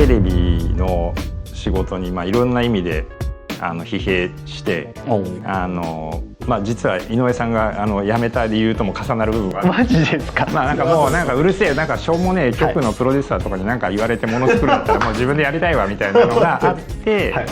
テレビの仕事にいろんな意味で疲弊して、実は井上さんが辞めた理由とも重なる部分がある。マジですか。なんかもうなんかうるせえ、なんかしょうもねえ局のプロデューサーとかに何か言われてもの作るんだったらもう自分でやりたいわみたいなのがあって、はい、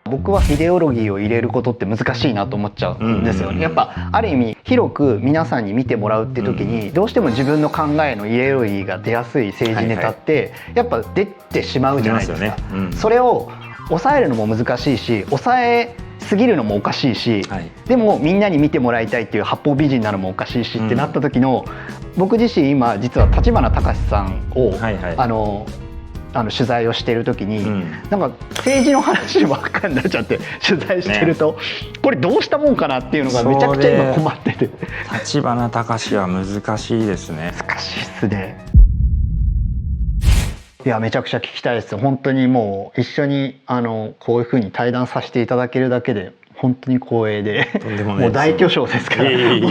僕はイデオロギーを入れることって難しいなと思っちゃうんですよね。やっぱある意味広く皆さんに見てもらうって時にどうしても自分の考えのイデオロギーが出やすい政治ネタってやっぱ出てしまうじゃないですか。それを抑えるのも難しいし、抑えすぎるのもおかしいし、でもみんなに見てもらいたいっていう八方美人なのもおかしいしってなった時の、僕自身今実は立花隆さんを取材をしている時に、なんか政治の話ばっかりになっちゃって取材してると、これどうしたもんかなっていうのがめちゃくちゃ今困ってて。立花隆は難しいですね。難しいですね。いやめちゃくちゃ聞きたいです。本当にもう一緒にこういう風に対談させていただけるだけで本当に光栄で、もう大巨匠ですから。い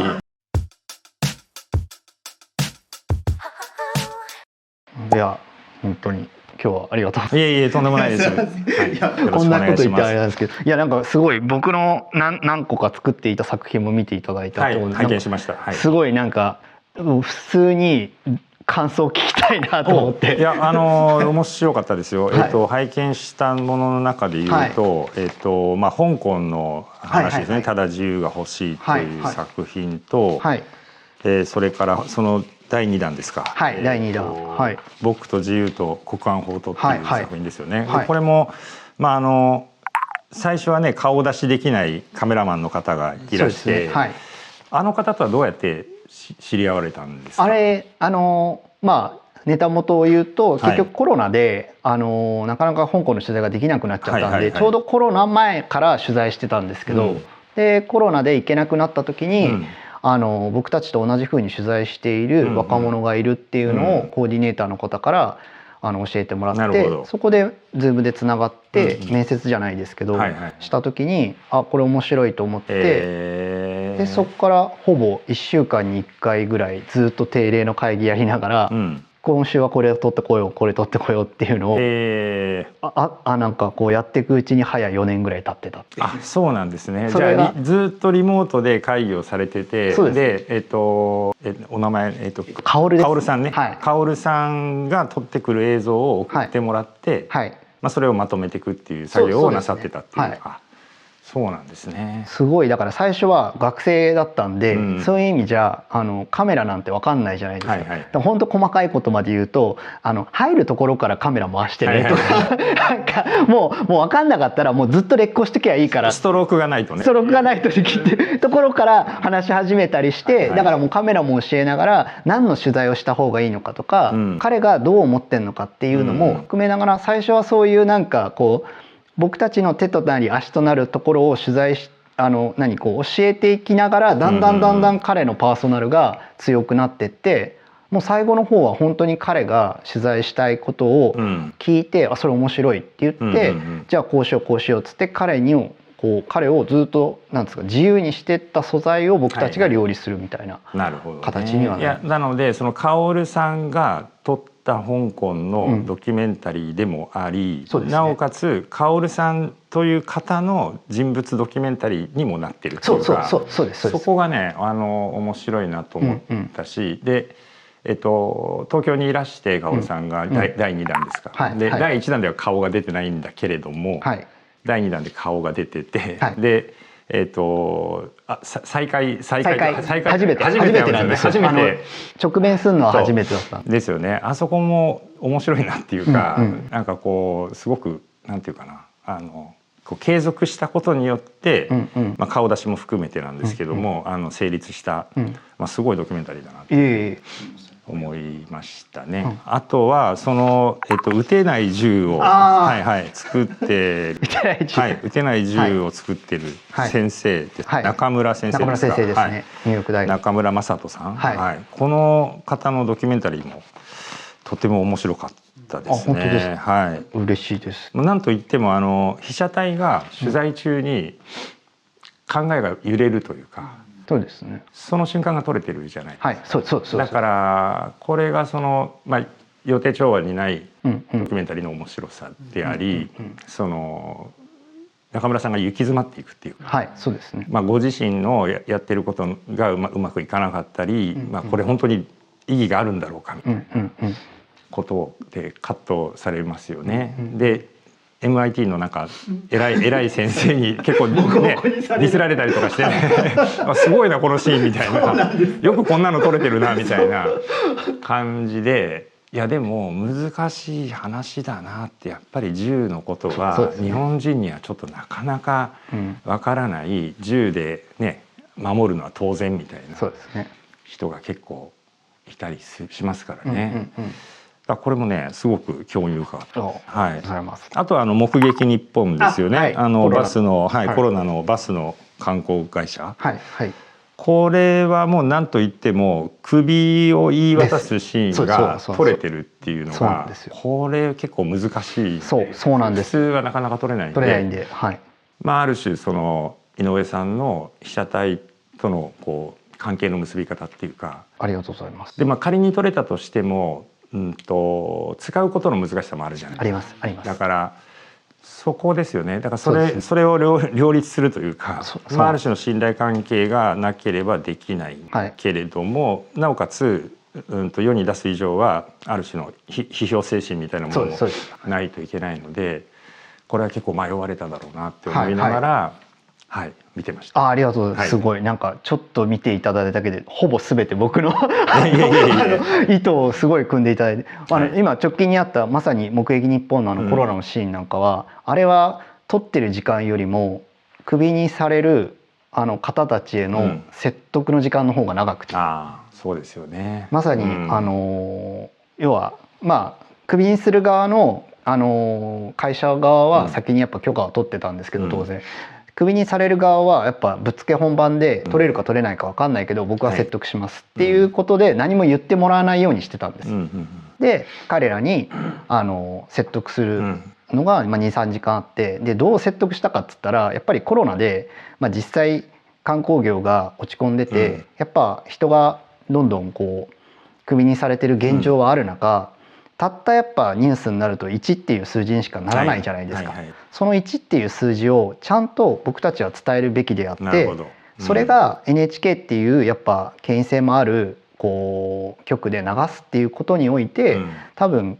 や本当に今日はありがとう。いえとんでもないです。こんなこと言ってあれなんですけど、いやなんかすごい僕の何個か作っていた作品も見ていただいたと、拝見しました。すごいなんか普通に感想を聞きたいなと思って。いや面白かったですよ。拝見したものの中で言うと、香港の話ですね。ただ自由が欲しいという作品と、それからその第2弾ですか。第2弾。僕と自由と国安法とっていう作品ですよね。これも最初はね顔出しできないカメラマンの方がいらして、あの方とはどうやって知り合われたんですか。あれネタ元を言うと結局コロナでなかなか香港の取材ができなくなっちゃったんで、ちょうどコロナ前から取材してたんですけど、でコロナで行けなくなった時に、僕たちと同じふうに取材している若者がいるっていうのをコーディネーターの方から教えてもらって、そこで Zoom でつながって面接じゃないですけどした時にこれ面白いと思って、でそこからほぼ1週間に1回ぐらいずっと定例の会議やりながら、今週はこれを取ってこようこれ取ってこようっていうのをなんかこうやっていくうちに早4年ぐらい経ってたっていう。そうなんですね。じゃあずっとリモートで会議をされてて、でお名前薫さんね。薫さんが撮ってくる映像を送ってもらって、それをまとめていくっていう作業をなさってたっていう。そうなんですね。すごいだから最初は学生だったんで、そういう意味じゃカメラなんて分かんないじゃないですか。本当細かいことまで言うと入るところからカメラ回してねとか、なんかもう分かんなかったらもうずっと劣行してきゃいいから、ストロークがないとね、ストロークがないとできるところから話し始めたりして、だからもうカメラも教えながら何の取材をした方がいいのかとか、彼がどう思ってんのかっていうのも含めながら、最初はそういうなんかこう僕たちの手となり足となるところを取材し教えていきながら、だんだん彼のパーソナルが強くなってって、もう最後の方は本当に彼が取材したいことを聞いて、それ面白いって言って、じゃあこうしようっつって彼をずっとなんですか自由にしてった素材を僕たちが料理するみたいな形にはなる。なのでその薫さんが撮った香港のドキュメンタリーでもあり、なおかつ薫さんという方の人物ドキュメンタリーにもなってるっていうか、そこがね面白いなと思ったし、で東京にいらして薫さんが第2弾ですか。で第1弾では顔が出てないんだけれども、第2弾で顔が出てて、で再会初めてなんですよ。直面するのは初めてだったんですよね。あそこも面白いなっていうか、なんかこうすごくなんていうかな、継続したことによって、顔出しも含めてなんですけども、成立した、すごいドキュメンタリーだなって。思いましたね。あとはその、撃てない銃を、作って撃てない銃を作ってる先生です、中村先生ですか。中村先生ですね、ニューヨーク大学。中村雅人さん、この方のドキュメンタリーもとても面白かったですね。本当ですか。嬉しいです。なんといっても被写体が取材中に考えが揺れるというか、そうですね。その瞬間が撮れてるじゃないですか。そうだからこれがその予定調和にないドキュメンタリーの面白さであり、その中村さんが行き詰まっていくっていうか、そうですね。ご自身のやってることがうまくいかなかったり、これ本当に意義があるんだろうかみたいなことで葛藤されますよね。でMIT のなんか偉い先生に結構ねディスられたりとかしてねすごいなこのシーンみたいな、よくこんなの撮れてるなみたいな感じで、いやでも難しい話だなって、やっぱり銃のことは日本人にはちょっとなかなかわからない、銃でね守るのは当然みたいな人が結構いたりしますからね。これもねすごく興味深かった。あとは目撃日本ですよね。バスのコロナのバスの観光会社。これはもう何と言っても首を言い渡すシーンが撮れてるっていうのが、これ結構難しい。そうなんです。普通はなかなか撮れないんで、ある種その井上さんの被写体とのこう関係の結び方っていうか。ありがとうございます。で仮に撮れたとしても使うことの難しさもあるじゃないですか。あります。だからそこですよね。だからそれを両立するというか、ある種の信頼関係がなければできないけれども、なおかつ世に出す以上はある種の批評精神みたいなものもないといけないので、これは結構迷われただろうなって思いながら見てました。ありがとうございます。すごいなんかちょっと見ていただいただけでほぼ全て僕の意図をすごい組んでいただいて、今直近にあったまさに目撃日本のコロナのシーンなんかは、あれは撮ってる時間よりもクビにされる方たちへの説得の時間の方が長くて、そうですよね。まさに要はクビにする側の会社側は先にやっぱ許可を取ってたんですけど、当然クビにされる側はやっぱぶっつけ本番で取れるか取れないか分かんないけど僕は説得しますっていうことで何も言ってもらわないようにしてたんです。で彼らに説得するのが 2,3 時間あって、でどう説得したかっつったら、やっぱりコロナで実際観光業が落ち込んでて、やっぱ人がどんどんこうクビにされてる現状はある中、たったやっぱニュースになると1っていう数字にしかならないじゃないですか。その1っていう数字をちゃんと僕たちは伝えるべきであって、それが NHK っていうやっぱ権威性もあるこう局で流すっていうことにおいて、多分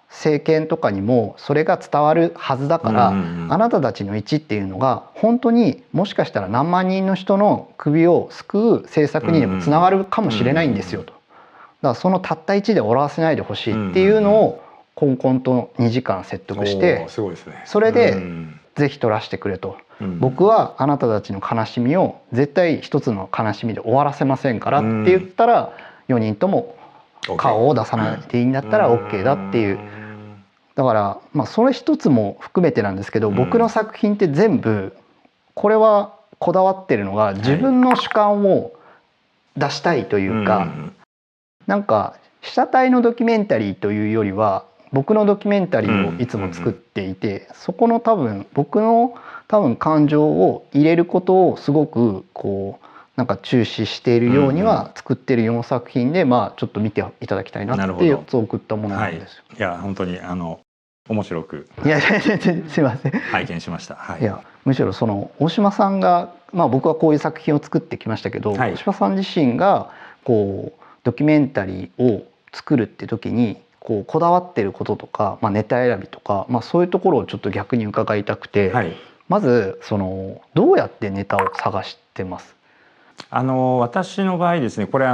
政権とかにもそれが伝わるはずだから、あなたたちの1っていうのが本当にもしかしたら何万人の人の首を救う政策にでもつながるかもしれないんですよと。だからそのたった1で終わらせないでほしいっていうのをこんこんと2時間説得して、それでぜひ撮らせてくれと、僕はあなたたちの悲しみを絶対一つの悲しみで終わらせませんからって言ったら、4人とも顔を出さないでいいんだったら OK だっていう。だからそれ一つも含めてなんですけど、僕の作品って全部これはこだわってるのが自分の主観を出したいというか、なんか被写体のドキュメンタリーというよりは僕のドキュメンタリーをいつも作っていて、そこの多分僕の感情を入れることをすごくこうなんか注視しているようには作ってる4作品で、ちょっと見ていただきたいなっていうやつを送ったものなんですよ。いや本当に面白くすいません拝見しました。いやむしろその大島さんが、僕はこういう作品を作ってきましたけど、大島さん自身がこうドキュメンタリーを作るって時にこだわってることとか、ネタ選びとか、そういうところをちょっと逆に伺いたくて、まずどうやってネタを探してます？私の場合ですね、これ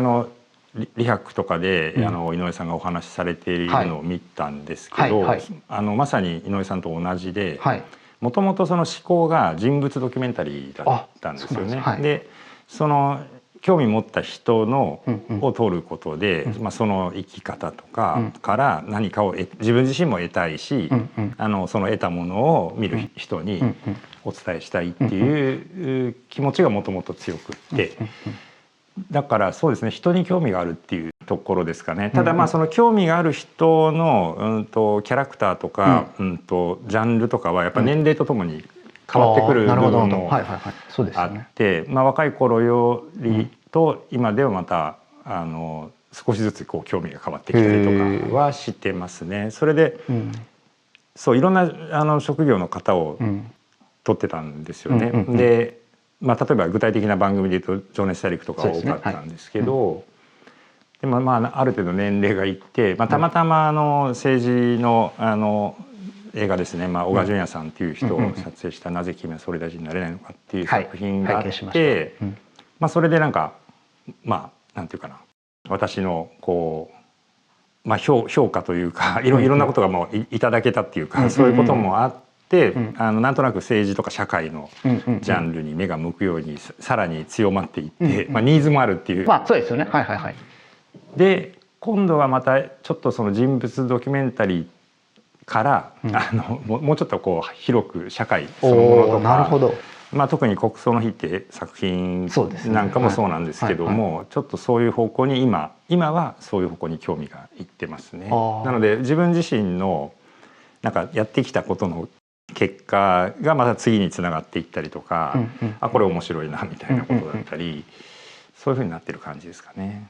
リハクとかで、井上さんがお話しされているのを見たんですけど、まさに井上さんと同じで、もともとその思考が人物ドキュメンタリーだったんですよね。で興味持った人のを取ることで、その生き方とかから何かを自分自身も得たいし、その得たものを見る人にお伝えしたいっていう気持ちがもともと強くって、だからそうですね、人に興味があるっていうところですかね。ただその興味がある人のキャラクターとかジャンルとかはやっぱ年齢とともに変わってくる部分もあって、若い頃よりと今ではまた少しずつこう興味が変わってきたりとかはしてますね。それで、そういろんな職業の方を取ってたんですよね。で、例えば具体的な番組で言うと「情熱大陸」とか多かったんですけど、でもある程度年齢がいって、たまたま政治の映画ですね、小川淳也さんっていう人を撮影した「なぜ君は総理大臣になれないのか」っていう作品があって、それでなんかなんていうかな、私のこう、評価というかいろんなことがもういただけたっていうか、そういうこともあって、なんとなく政治とか社会のジャンルに目が向くようにさらに強まっていって、ニーズもあるっていう。そうですよね。で今度はまたちょっとその人物ドキュメンタリーからもうちょっとこう広く社会そのものとか、特に「国葬の日」って作品なんかもそうなんですけども、ちょっとそういう方向に今はそういう方向に興味がいってますね。なので自分自身のなんかやってきたことの結果がまた次につながっていったりとか、これ面白いなみたいなことだったり、そういうふうになってる感じですかね。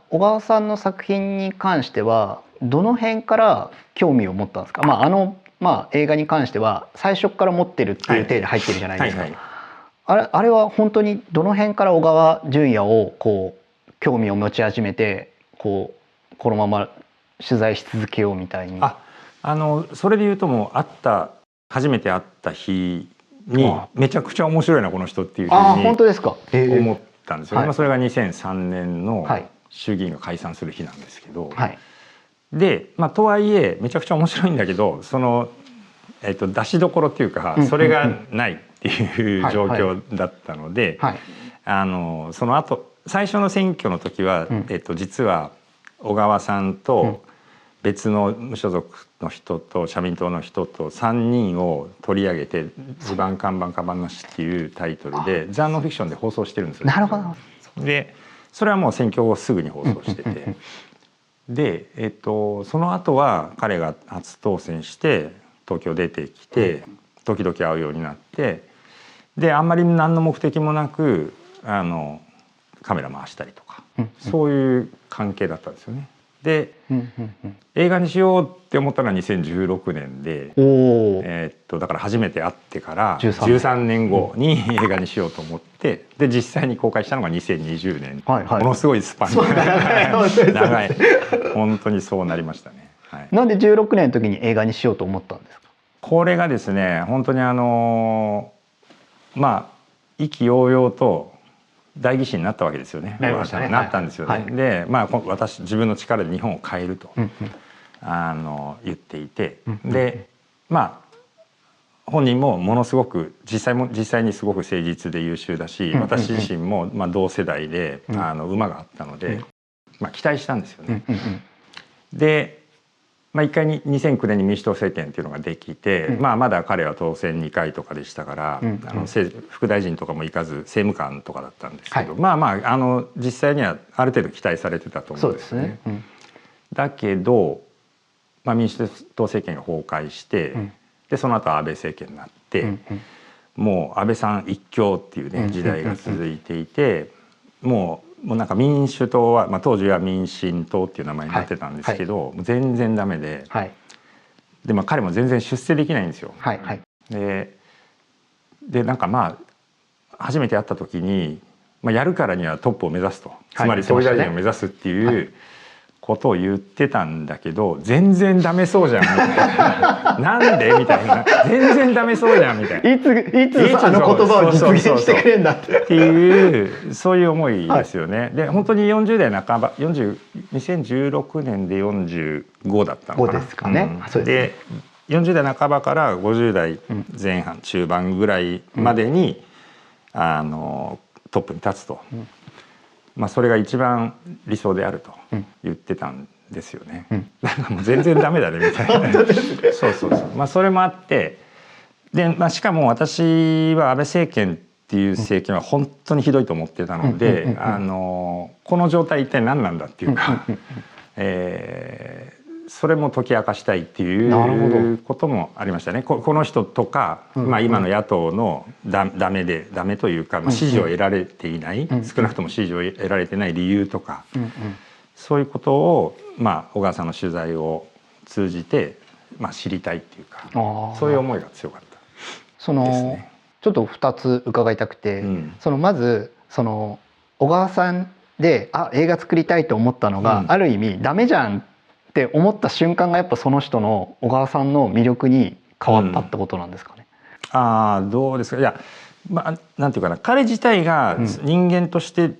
小川さんの作品に関してはどの辺から興味を持ったんですか？映画に関しては最初から持ってるっていう体で入ってるじゃないですか。あれは本当にどの辺から小川淳也をこう興味を持ち始めてこのまま取材し続けようみたいに。それで言うともう初めて会った日にめちゃくちゃ面白いなこの人っていうふうに思ったんですよね。それが2003年の衆議院が解散する日なんですけど、でとはいえめちゃくちゃ面白いんだけど、その出しどころっていうかそれがないっていう状況だったので、その後最初の選挙の時は実は小川さんと別の無所属の人と社民党の人と3人を取り上げて「地盤看板カバンなし」っていうタイトルでザ・ノンフィクションで放送してるんですよ。なるほど。でそれはもう選挙後すぐに放送してて、でその後は彼が初当選して東京出てきて時々会うようになって、であんまり何の目的もなくカメラ回したりとか、そういう関係だったんですよね。で映画にしようって思ったのは2016年で、だから初めて会ってから13年後に映画にしようと思って、で実際に公開したのが2020年、ものすごいスパンが長い本当にそうなりましたね。なんで16年の時に映画にしようと思ったんですか？これがですね、本当に意気揚々と代議士になったわけですよね。なったんですよね。で自分の力で日本を変えると言っていて、で本人もものすごく実際にすごく誠実で優秀だし、私自身も同世代で馬があったので期待したんですよね。で一回に2009年に民主党政権っていうのができて、まだ彼は当選2回とかでしたから、副大臣とかも行かず政務官とかだったんですけど、実際にはある程度期待されてたと思うんですよね。だけど、民主党政権が崩壊して、でその後安倍政権になって、もう安倍さん一強っていうね時代が続いていて、もうなんか民主党は、当時は民進党っていう名前になってたんですけど、全然ダメで、で彼も全然出世できないんですよ。でなんか初めて会った時に、やるからにはトップを目指すと、つまり総理大臣を目指すっていうことを言ってたんだけど、全然ダメそうじゃんみたいななんでみたいな、全然ダメそうじゃんみたいな、いつあの言葉を実現してくれんだっていうそういう思いですよね。で本当に40代半ば2016年で45だったのかな。5ですかね。で40代半ばから50代前半中盤ぐらいまでにトップに立つと。それが一番理想であると言ってたんですよね。だからもう全然ダメだねみたいなそうそうそう、それもあってで、しかも私は安倍政権っていう政権は本当にひどいと思ってたので、この状態一体何なんだっていうかそれも解き明かしたいっていうこともありましたね。この人とか、今の野党のダメというか、支持を得られていない、少なくとも支持を得られてない理由とか、そういうことを、小川さんの取材を通じて、知りたいっていうか、そういう思いが強かったですね。ちょっと2つ伺いたくて、まず小川さんで映画作りたいと思ったのが、ある意味ダメじゃんって思った瞬間がやっぱその人の小川さんの魅力に変わったってことなんですかね。どうですか。いや、なんていうかな、彼自体が人間として、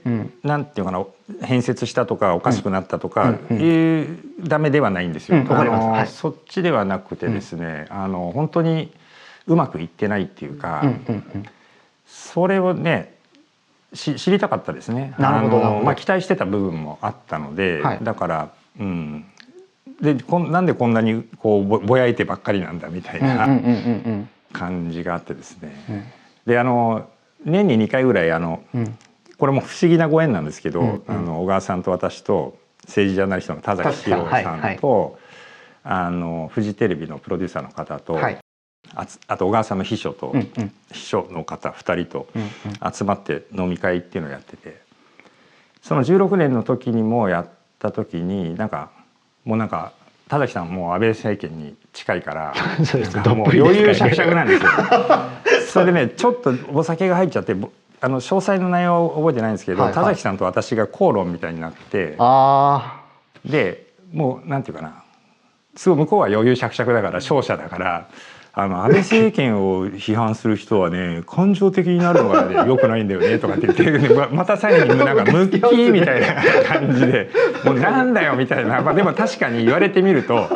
なんていうかな、変節したとかおかしくなったとかいうダメではないんですよ。そっちではなくてですね、本当にうまくいってないっていうか、それをね知りたかったですね。期待してた部分もあったので、だから、でなんでこんなにこうぼやいてばっかりなんだみたいな感じがあってですね。で年に2回ぐらいこれも不思議なご縁なんですけど、小川さんと私と政治ジャーナリストの田崎史郎さんとフジテレビのプロデューサーの方と、あと小川さんの秘書の方2人と集まって飲み会っていうのをやってて、その16年の時にもやった時にもう田崎さんも安倍政権に近いからもう余裕しゃくしゃくなんですよ。それでねちょっとお酒が入っちゃって詳細の内容を覚えてないんですけど、田崎さんと私が口論みたいになって、でもうなんていうかな、すごい向こうは余裕しゃくしゃくだから勝者だから。安倍政権を批判する人はね感情的になるのが、ね、良くないんだよねとかって言ってまた最後にムッキーみたいな感じでもうなんだよみたいな、でも確かに言われてみると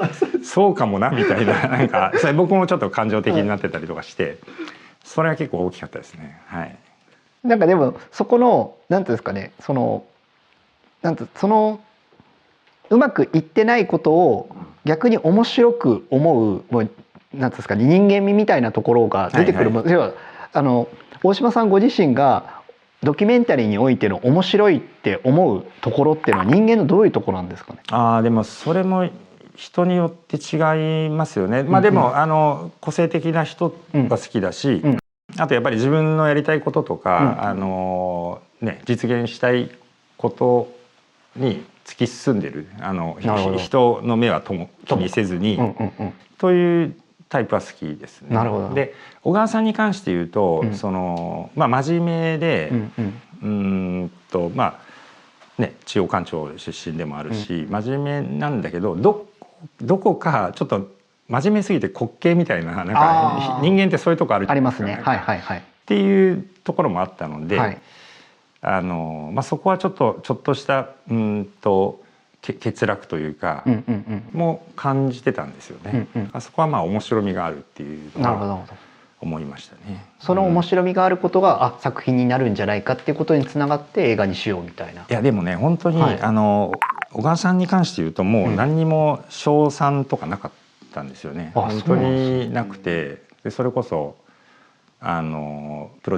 そうかもなみたいな、それ僕もちょっと感情的になってたりとかして、それは結構大きかったですね。でもそこのなんていうんですかね、うまくいってないことを逆に面白く思うなんですかね、人間味みたいなところが出てくる。要は大島さんご自身がドキュメンタリーにおいての面白いって思うところっていうのは人間のどういうところなんですかね。でもそれも人によって違いますよね。でも個性的な人が好きだし、あとやっぱり自分のやりたいこととか、実現したいことに突き進んでる人の目は気にせずにというタイプは好きですね。で小川さんに関して言うと、真面目で、中央官庁出身でもあるし、真面目なんだけどどこかちょっと真面目すぎて滑稽みたいな、人間ってそういうとこあるありますね。っていうところもあったので、そこはちょっとした欠落というかも感じてたんですよね。そこは面白みがあるっていうのは思いましたね。その面白みがあることが作品になるんじゃないかっていうことにつながって映画にしようみたいな。いやでもね本当に、小川さんに関して言うともう何にも称賛とかなかったんですよね。本当になくて、でそれこそプロ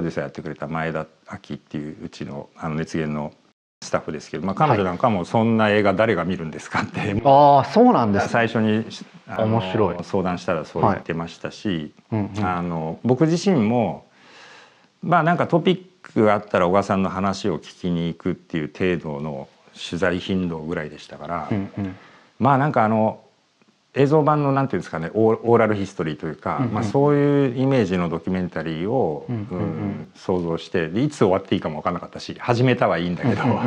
デューサーやってくれた前田亜紀っていううちの熱源のスタッフですけど、彼女なんかもそんな映画誰が見るんですかってそうなんです。最初に面白い相談したらそう言ってましたし、僕自身もトピックがあったら小川さんの話を聞きに行くっていう程度の取材頻度ぐらいでしたから、映像版のなんていうんですかね、オーラルヒストリーというか、そういうイメージのドキュメンタリーを想像して、いつ終わっていいかも分からなかったし、始めたはいいんだけどだか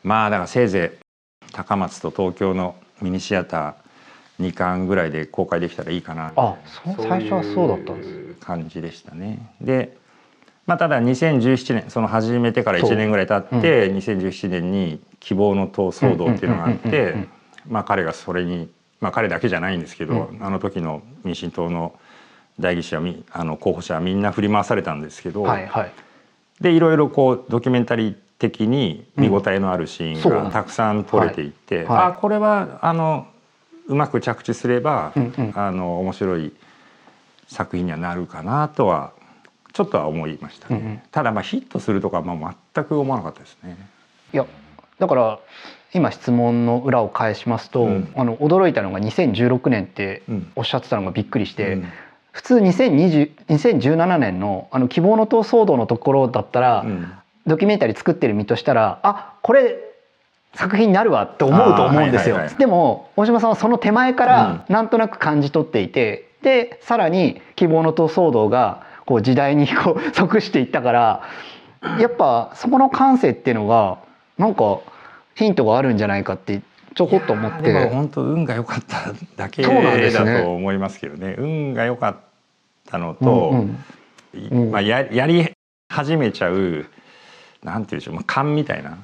らせいぜい高松と東京のミニシアター2館ぐらいで公開できたらいいかなみたいな、最初はそうだったんです。感じでしたね。でただ2017年その始めてから1年ぐらい経って、2017年に希望の党騒動っていうのがあって、彼がそれに彼だけじゃないんですけど、あの時の民進党の代議士は候補者はみんな振り回されたんですけど、でいろいろドキュメンタリー的に見応えのあるシーンがたくさん撮れていて、これはうまく着地すれば、面白い作品にはなるかなとはちょっとは思いましたね。ただヒットするとかは全く思わなかったですね。いやだから今質問の裏を返しますと、驚いたのが2016年っておっしゃってたのがびっくりして、普通2017年の希望の党騒動のところだったら、ドキュメンタリー作ってる身としたらこれ作品になるわって思うと思うんですよ。でも大島さんはその手前からなんとなく感じ取っていて、でさらに希望の党騒動がこう時代に即していったから、やっぱそこの感性っていうのがなんかヒントがあるんじゃないかってちょこっと思って。でも本当運が良かっただけだと思いますけどね。運が良かったのと、やり始めちゃうなんていうんでしょう、勘みたいな。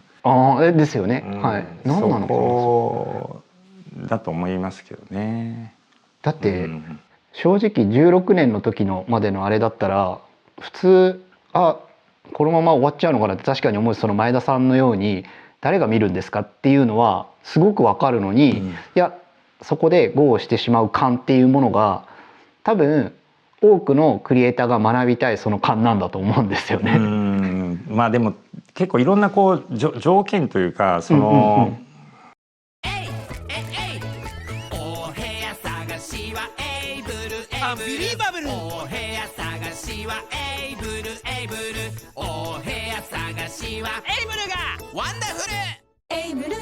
ですよね。はい。何なのかな。だと思いますけどね。だって、正直16年の時のまでのあれだったら普通このまま終わっちゃうのかなって確かに思う。その前田さんのように誰が見るんですかっていうのはすごくわかるのに、いやそこでゴーしてしまう勘っていうものが多分多くのクリエイターが学びたいその勘なんだと思うんですよね。でも結構いろんな条件というかその。アンビリーバブルお部屋探しはエイブルエイブルお部屋探しはエイブルがワンダフルエイブル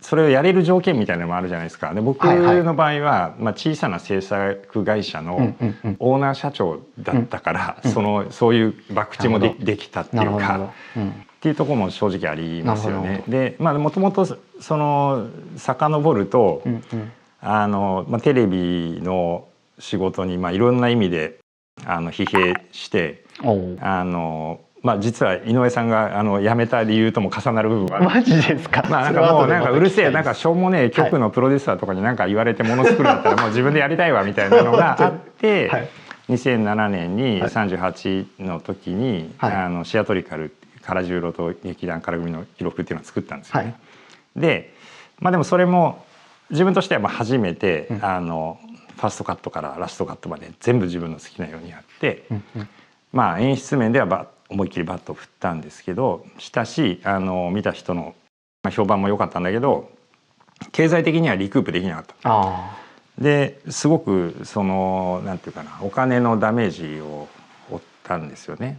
それをやれる条件みたいなのもあるじゃないですか。で僕の場合は、小さな制作会社のオーナー社長だったから、そういう博打もできたっていうかっていうところも正直ありますよね。でもともとその遡ると、テレビの仕事にいろんな意味で疲弊して実は井上さんが辞めた理由とも重なる部分がある。マジですか。もううるせえしょうもねえ局のプロデューサーとかに言われてもの作るんだったらもう自分でやりたいわみたいなのがあって、2007年に38の時にシアトリカル唐十郎と劇団唐組の記録っていうのを作ったんですよね。でもそれも自分としては初めてファーストカットからラストカットまで全部自分の好きなようにやって、演出面では思いっきりバットを振ったんですけどしたし見た人の評判も良かったんだけど経済的にはリクープできなかった。ですごくなんていうかなお金のダメージを負ったんですよね。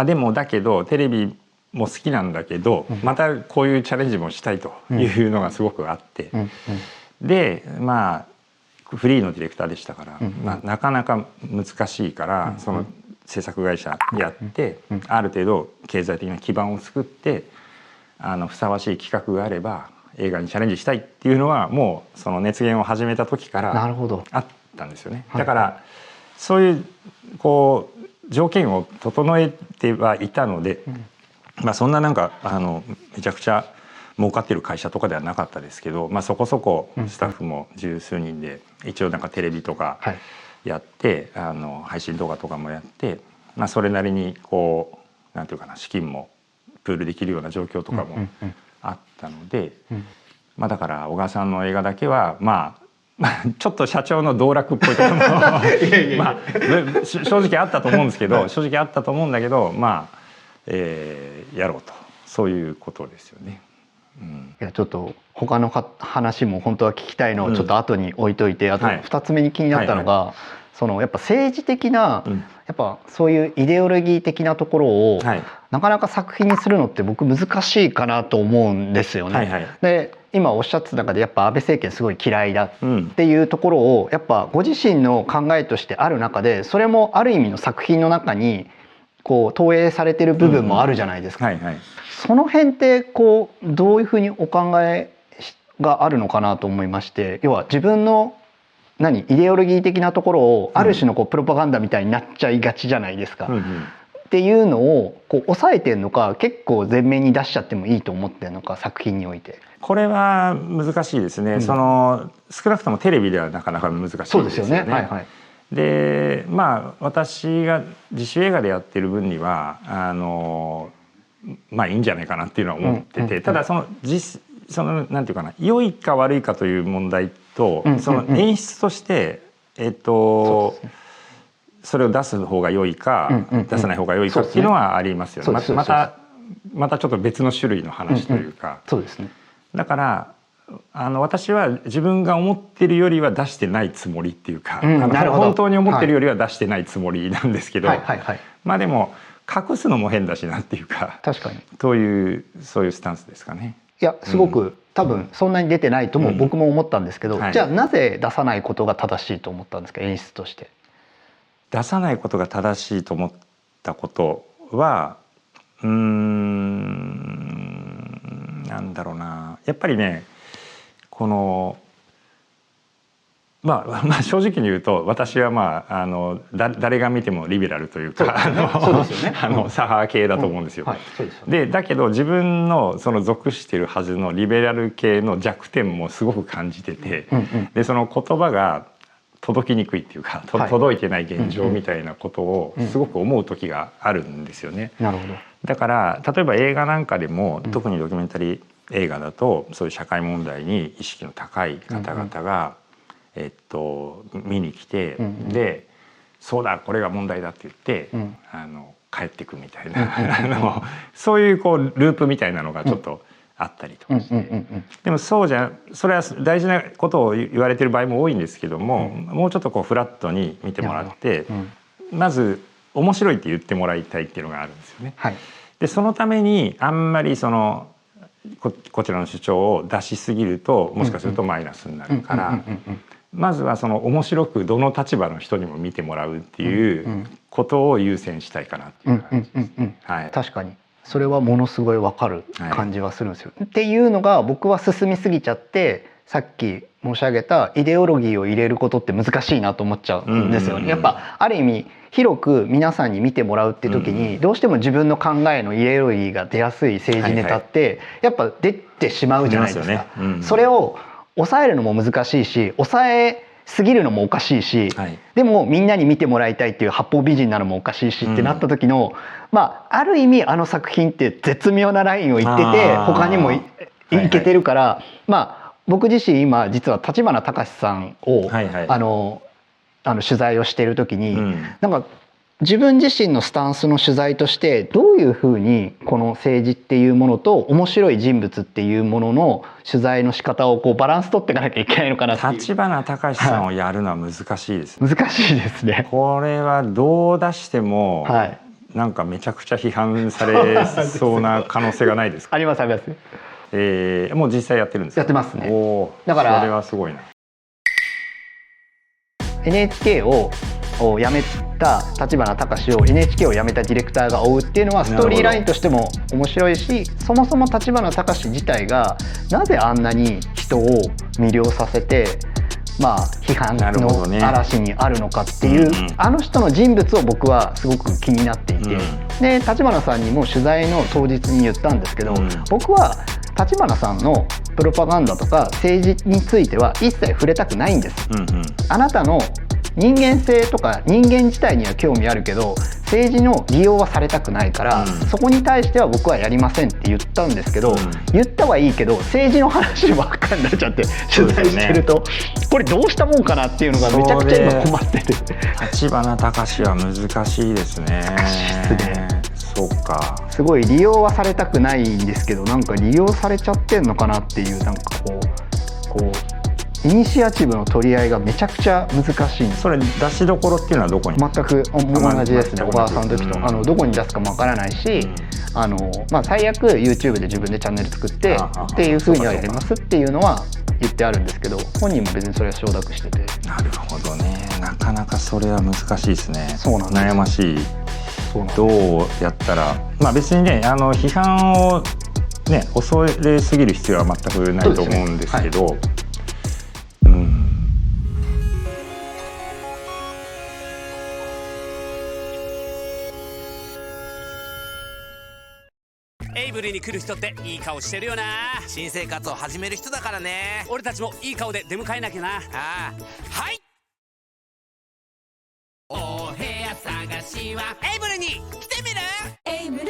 でもだけどテレビも好きなんだけどまたこういうチャレンジもしたいというのがすごくあって、でフリーのディレクターでしたから、なかなか難しいから、その制作会社やって、ある程度経済的な基盤を作ってふさわしい企画があれば映画にチャレンジしたいっていうのはもうその熱源を始めた時からあったんですよね。だからそういう条件を整えてはいたので、そんなめちゃくちゃ儲かってる会社とかではなかったですけど、そこそこスタッフも十数人で一応テレビとかやって、配信動画とかもやって、それなりになんていうかな資金もプールできるような状況とかもあったので、だから小川さんの映画だけはちょっと社長の道楽っぽいところも正直あったと思うんですけど正直あったと思うんだけどやろうとそういうことですよね。いやちょっと他の話も本当は聞きたいのをちょっと後に置いといて、あと2つ目に気になったのが、やっぱ政治的な、やっぱそういうイデオロギー的なところを、なかなか作品にするのって僕難しいかなと思うんですよね。で今おっしゃってた中でやっぱ安倍政権すごい嫌いだっていうところをやっぱご自身の考えとしてある中でそれもある意味の作品の中に投影されてる部分もあるじゃないですか。その辺ってどういうふうにお考えがあるのかなと思いまして、要は自分のイデオロギー的なところをある種のプロパガンダみたいになっちゃいがちじゃないですか。っていうのを抑えてんのか結構前面に出しちゃってもいいと思ってるのか作品において。これは難しいですね。少なくともテレビではなかなか難しいですよね。そうですよね。で私が自主映画でやってる分にはまあいいんじゃないかなっていうのは思ってて、ただそのなんていうかな、良いか悪いかという問題と、その演出としてそれを出す方が良いか出さない方が良いかっていうのはありますよね。またちょっと別の種類の話というか。そうですね。だから私は自分が思ってるよりは出してないつもりっていうか、本当に思ってるよりは出してないつもりなんですけど、まあでも隠すのも変だしなっていうか、確かにそういうスタンスですかね。いやすごく、多分そんなに出てないとも僕も思ったんですけど、じゃあなぜ出さないことが正しいと思ったんですか、演出として。出さないことが正しいと思ったことはなんだろうな、やっぱりね、このまあ正直に言うと私は誰が見てもリベラルというか左派系だと思うんですよ。だけど自分のその属しているはずのリベラル系の弱点もすごく感じてて、でその言葉が届きにくいっていうか、届いてない現状みたいなことをすごく思う時があるんですよね。なるほど。だから例えば映画なんかでも、特にドキュメンタリー映画だとそういう社会問題に意識の高い方々が見に来て、でそうだこれが問題だって言って帰ってくみたいなそういうループみたいなのがちょっとあったりとかして、でもそれは大事なことを言われてる場合も多いんですけども、もうちょっとフラットに見てもらって、まず面白いって言ってもらいたいっていうのがあるんですよね。でそのためにあんまりこちらの主張を出しすぎるともしかするとマイナスになるから、まずは面白くどの立場の人にも見てもらうっていうことを優先したいかなっていう感じです。確かにそれはものすごい分かる感じはするんですよ。っていうのが僕は進みすぎちゃって、さっき申し上げたイデオロギーを入れることって難しいなと思っちゃうんですよね。やっぱある意味広く皆さんに見てもらうっていう時に、どうしても自分の考えのイデオロギーが出やすい政治ネタってやっぱ出てしまうじゃないですか。それを抑えるのも難しいし、抑えすぎるのもおかしいし、でもみんなに見てもらいたいっていう八方美人なのもおかしいしってなった時の、ある意味あの作品って絶妙なラインを言ってて、他にもいけてるから、僕自身今実は立花隆さんを取材をしている時に、なんか自分自身のスタンスの取材としてどういうふうにこの政治っていうものと面白い人物っていうものの取材の仕方をバランス取っていかなきゃいけないのかなっていう。立花隆さんをやるのは難しいです。難しいですね。これはどう出しても、なんかめちゃくちゃ批判されそうな可能性がないですか？ありますあります。もう実際やってるんですか？やってますね。だからそれはすごいな。NHK を辞めた立花隆を NHK を辞めたディレクターが追うっていうのはストーリーラインとしても面白いし、そもそも立花隆自体がなぜあんなに人を魅了させて批判の嵐にあるのかっていう、あの人の人物を僕はすごく気になっていて、で立花さんにも取材の当日に言ったんですけど、僕は立花さんのプロパガンダとか政治については一切触れたくないんです。あなたの人間性とか人間自体には興味あるけど政治の利用はされたくないから、そこに対しては僕はやりませんって言ったんですけど、言ったはいいけど政治の話ばっかりになっちゃって取材してると、これどうしたもんかなっていうのがめちゃくちゃ今困ってて。立花隆は難しいですね。そうか。すごい利用はされたくないんですけど、なんか利用されちゃってんのかなっていう、なんかこうイニシアチブの取り合いがめちゃくちゃ難しいんです。それ出しどころっていうのはどこに？全く同じですね。小川さんの時とどこに出すかもわからないし、最悪 YouTube で自分でチャンネル作ってっていう風にはやりますっていうのは言ってあるんですけど、本人も別にそれは承諾してて。なるほどね。なかなかそれは難しいですね。そうなんです。悩ましい。どうやったら、別にね、批判をね恐れすぎる必要は全くないと思うんですけど。エイブルに来る人っていい顔してるよな。新生活を始める人だからね。俺たちもいい顔で出迎えなきゃな。はい、お部屋探しはエイブルに来てみる。エイブル